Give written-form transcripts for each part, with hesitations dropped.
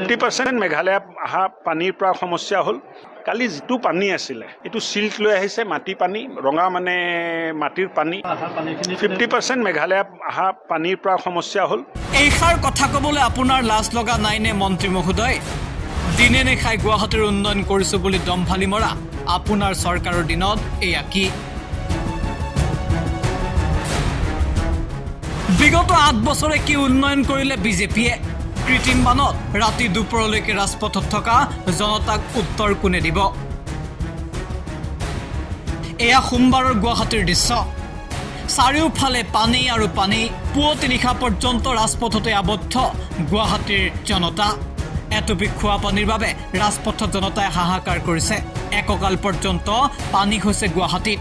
50% মেঘালয় অহা পানীৰ পৰা সমস্যা হ'ল কালি যিটো পানী আছিলে এটো সিল্ট লৈ আহিছে মাটি পানী ৰঙা মানে মাটিৰ পানী 50% মেঘালয় অহা পানীৰ পৰা সমস্যা হ'ল এইখাৰ কথা ক'বলৈ আপোনাৰ লাজ লগা নাই নে মন্ত্ৰী মহোদয় দিনে নেখাই গুৱাহাটীৰ উন্নয়ন কৰিছো বুলি দমফালি মৰা আপোনাৰ চৰকাৰৰ দিনত এয়া কি বিগত 8 বছৰে কি উন্নয়ন কৰিলে বিজেপিয়ে কৃত্ৰিম বানত ৰাতি দুপৰলৈকে ৰাজপথত থকা জনতাক উত্তৰ কোনে দিব এয়া সোমবাৰৰ গুৱাহাটীৰ দৃশ্য চাৰিওফালে পানী আৰু পানী পুৱতি নিশা পৰ্যন্ত ৰাজপথতে আবদ্ধ গুৱাহাটীৰ জনতা এটুপি খোৱা পানীৰ বাবে ৰাজপথত জনতাই হাহাকাৰ কৰিছে এককাল পৰ্যন্ত পানী হৈছে গুৱাহাটীত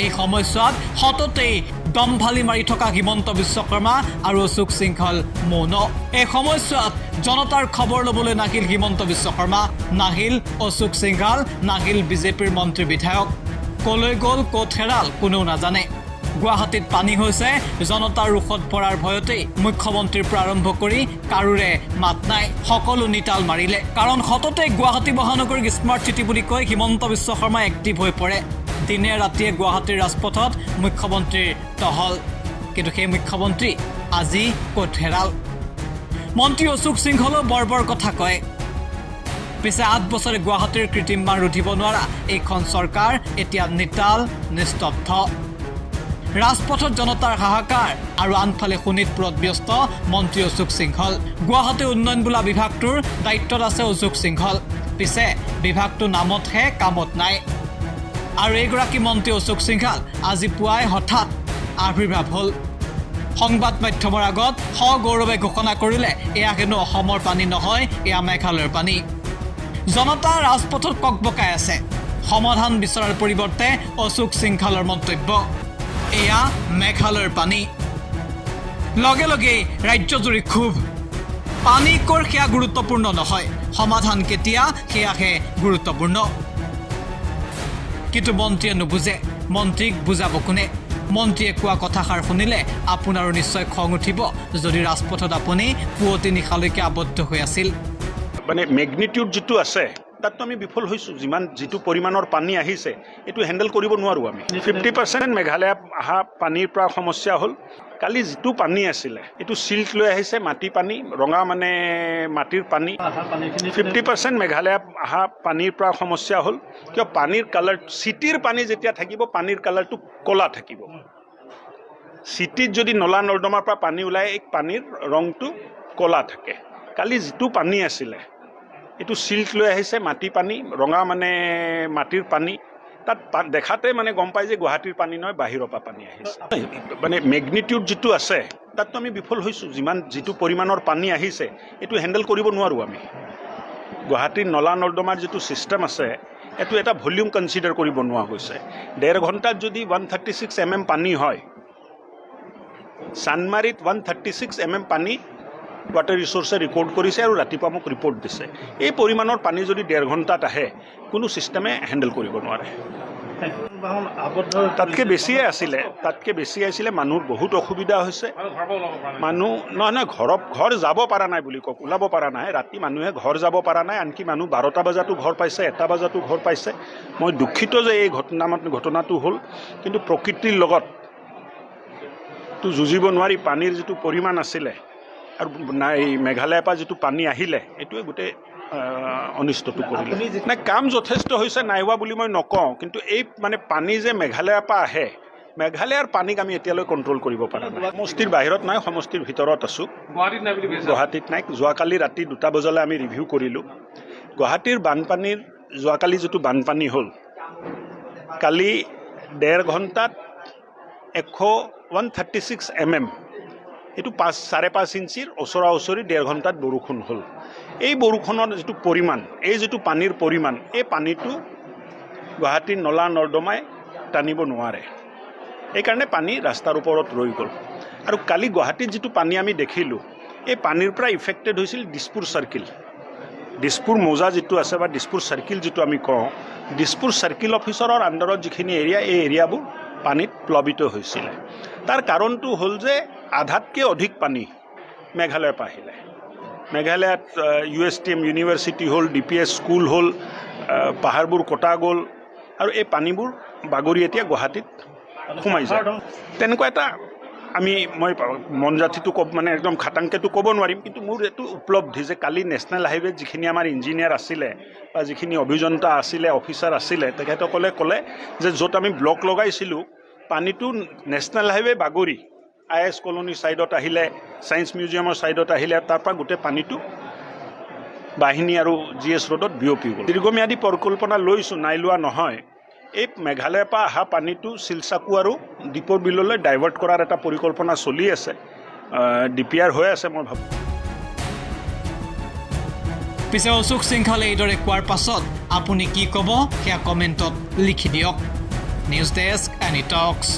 এই সময়ছোৱাত হততেই দমফালি মাৰি থকা হিমন্ত বিশ্ব শৰ্মা আৰু অশোক সিংহল মৌন এই সময়ছোৱাত জনতাৰ খবৰ ল'বলৈ নাহিল হিমন্ত বিশ্ব শৰ্মা নাহিল অশোক সিংহল নাহিল বিজেপিৰ মন্ত্ৰী বিধায়ক কলৈ গ'ল ক'ত হেৰাল কোনেও নাজানে গুৱাহাটীত পানী হৈছে জনতাৰ ৰুখত পৰাৰ ভয়তেই মুখ্যমন্ত্ৰীৰ পৰা আৰম্ভ কৰি কাৰোৰে মাত নাই সকলো নিতাল মাৰিলে কাৰণ হততে গুৱাহাটী মহানগৰীক স্মাৰ্ট চিটি বুলি কৈ হিমন্ত বিশ্ব শৰ্মা এক্টিভ হৈ পৰে দিনে ৰাতিয়ে গুৱাহাটীৰ ৰাজপথত মুখ্যমন্ত্ৰীৰ টহল কিন্তু সেই মুখ্যমন্ত্ৰী আজি ক'ত হেৰাল মন্ত্ৰী অশোক সিংহলেও বৰবৰ কথা কয় পিছে 8 বছৰে গুৱাহাটীৰ কৃত্ৰিম বান ৰুধিব নোৱাৰা এইখন চৰকাৰ এতিয়া নিতাল নিস্তব্ধ ৰাজপথত জনতাৰ হাহাকাৰ আৰু আনফালে শোণিতপুৰত ব্যস্ত মন্ত্ৰী অশোক সিংহল গুৱাহাটী উন্নয়ন বোলা বিভাগটোৰ দায়িত্বত আছে অশোক সিংহল পিছে বিভাগটো নামতহে কামত নাই আৰু এইগৰাকী মন্ত্ৰী অশোক সিংহল আজি পুৱাই হঠাৎ আবিৰ্ভাৱ হ'ল সংবাদ মাধ্যমৰ আগত সগৌৰৱে ঘোষণা কৰিলে এয়া হেনো অসমৰ পানী নহয় এয়া মেঘালয়ৰ পানী জনতা ৰাজপথত ককবকাই আছে সমাধান বিচৰাৰ পৰিৱৰ্তে অশোক সিংহলৰ মন্তব্য এয়া মেঘালয়ৰ পানী লগে লগে ৰাজ্যজুৰি ক্ষোভ পানী কৰ সেয়া গুৰুত্বপূৰ্ণ নহয় সমাধান কেতিয়া সেয়াহে গুৰুত্বপূৰ্ণ কিন্তু মন্ত্ৰীয়ে নুবুজে মন্ত্ৰীক বুজাব কোনে মন্ত্ৰীয়ে কোৱা কথাষাৰ শুনিলে আপোনাৰো নিশ্চয় খং উঠিব যদি ৰাজপথত আপুনি পুৱতি নিশালৈকে আবদ্ধ হৈ আছিল মানে মেগনিটিউড যেটো আছে তাত আমি বিফল হৈছো যেটো পৰিমাণৰ পানী আহিছে এটো হ্যান্ডেল কৰিব নোৱাৰো আমি 50% মেঘালয় অহা পানীৰ পৰা সমস্যা হ'ল কালি যেটো পানী আছিলে এটো সিল্ট লৈ আহিছে মাটি পানী ৰঙা মানে মাটিৰ পানী 50% মেঘালয় অহা পানীৰ পৰা সমস্যা হ'ল কিয় পানীৰ কালাৰ সিটিৰ পানী যেতিয়া থাকিব পানীৰ কালাৰটো কলা থাকিব সিটিত যদি নলা নৰ্দমাৰ পৰা পানী ওলাই এক পানীৰ ৰংটো কলা থাকে কালি যেটো পানী আছিলে এটো সিল্ট লৈ আহিছে মাটি পানী ৰঙা মানে মাটিৰ পানী তাত দেখাতে মানে গম পাই যে গুৱাহাটীৰ পানী নহয় বাহিৰৰ পৰা পানী আহিছে মানে মেগনিটিউড যেটো আছে তাত আমি বিফল হৈছো যেটো পৰিমাণৰ পানী আহিছে এটো হ্যান্ডেল কৰিব নোৱাৰো আমি গুৱাহাটীৰ নলা নৰ্দমাৰ যেটো সিস্টেম আছে এটো এটা ভলিউম কনসিডাৰ কৰিব নোৱাৰা হৈছে 1.5 ঘণ্টাত যদি 136 mm পানী হয় সানমাৰীত 136 mm পানী ওয়াটাৰ ৰিসোৰ্সে ৰেকৰ্ড কৰিছে আৰু ৰাতিপুৱা মোক ৰিপৰ্ট দিছে এই পৰিমাণৰ পানী যদি 1.5 ঘণ্টাত আহে কোনো সিস্টেমে হ্যান্ডেল কৰিব নোৱাৰে তাতকে বেছি আছিলে মানুহৰ বহুত অসুবিধা হৈছে মানুহ নহয় ঘৰ যাব পৰা নাই বুলি কক ওলাব পৰা নাই ৰাতি মানুহে ঘৰ যাব পৰা নাই আনকি মানুহ 12টা বজাতো ঘৰ পাইছে 1টা বজাতো ঘৰ পাইছে মই দুখিত যে এই ঘটনাটো হ'ল কিন্তু প্ৰকৃতিৰ লগত তো যুঁজিব নোৱাৰি পানীৰ যেটো পৰিমাণ আছিলে আৰু নাই মেঘালয়ৰ পৰা যেটো পানী আহিলে এটোৱে গোটে অনিষ্টটো কৰিলে না কাম যথেষ্ট হৈছে নাই হোৱা বুলি মই নকওঁ কিন্তু এই মানে পানী যে মেঘালয়ৰ পৰা আহে মেঘালয়ৰ পানীক আমি এতিয়ালৈ কন্ট্ৰোল কৰিব পৰা নাই সমষ্টিৰ বাহিৰত নাই সমষ্টিৰ ভিতৰত আছো গুৱাহাটীত নাই যোৱাকালি ৰাতি 2টা বজালৈ আমি ৰিভিউ কৰিলো গুৱাহাটীৰ বানপানীৰ যোৱাকালি যেটো বানপানী হ'ল কালি 1.5 ঘণ্টাত 136 mm এটো 5.5 ইঞ্চিৰ ওচৰা ওচৰি 1.5 ঘণ্টাত বৰষুণ হ'ল এই বৰষুণৰ যেটো পৰিমাণ এই যেটো পানীৰ পৰিমাণ এই পানীটো গুৱাহাটীৰ নলা নৰ্দমাই টানিব নোৱাৰে এই কাৰণে পানী ৰাস্তাৰ ওপৰত ৰৈ গ'ল আৰু কালি গুৱাহাটীত যেটো পানী আমি দেখিলো এই পানীৰ পৰা ইফেক্টেড হৈছিল দিছপুৰ সাৰ্কেল দিছপুৰ মোজা যেটো আছে বা দিছপুৰ সাৰ্কেল যেটো আমি কওঁ দিছপুৰ সাৰ্কেল অফিচাৰৰ আণ্ডাৰত যিখিনি এৰিয়া এই এৰিয়াবোৰ পানীত প্লাবিত হৈছিল তাৰ কাৰণটো হ'ল যে আধাতকৈ অধিক পানী মেঘালয়ৰ পৰা আহিলে মেঘালয়ত USTM ইউনিভাৰ্চিটি হ'ল, DPS স্কুল হ'ল, পাহাৰবোৰ কটা গ'ল আৰু এই পানীবোৰ বাগৰি এতিয়া গুৱাহাটীত সোমাই যায়। তেনেকুৱা এটা মই মন জাতিটো মানে একদম খাটাংকেতো ক'ব নোৱাৰিম, কিন্তু মোৰ এইটো উপলব্ধি যে কালি নেশ্যনেল হাইৱেত যিখিনি আমাৰ ইঞ্জিনিয়াৰ আছিলে বা যিখিনি অভিযন্তা আছিলে, অফিচাৰ আছিলে, তেখেতসকলে ক'লে যে য'ত আমি ব্লক লগাইছিলোঁ পানীটো নেশ্যনেল হাইৱে বাগৰি IS কলনী ছাইডত আহিলে, ছায়েন্স মিউজিয়ামৰ ছাইডত আহিলে, তাৰপৰা গোটেই পানীটো বাহিনী আৰু GS ৰোডত বিয়পি গ'ল। দীৰ্ঘম্যাদী পৰিকল্পনা লৈছোঁ, নাই লোৱা নহয়। এই মেঘালয়ৰ পৰা অহা পানীটো শিলচাকু আৰু দীপৰ বিললৈ ডাইভাৰ্ট কৰাৰ এটা পৰিকল্পনা চলি আছে, DPR হৈ আছে মই ভাবোঁ। পিছে অশোক সিংঘালে এইদৰে কোৱাৰ পাছত আপুনি কি ক'ব সেয়া কমেণ্টত লিখি দিয়ক। নিউজ ডেস্ক, এনি টক্স।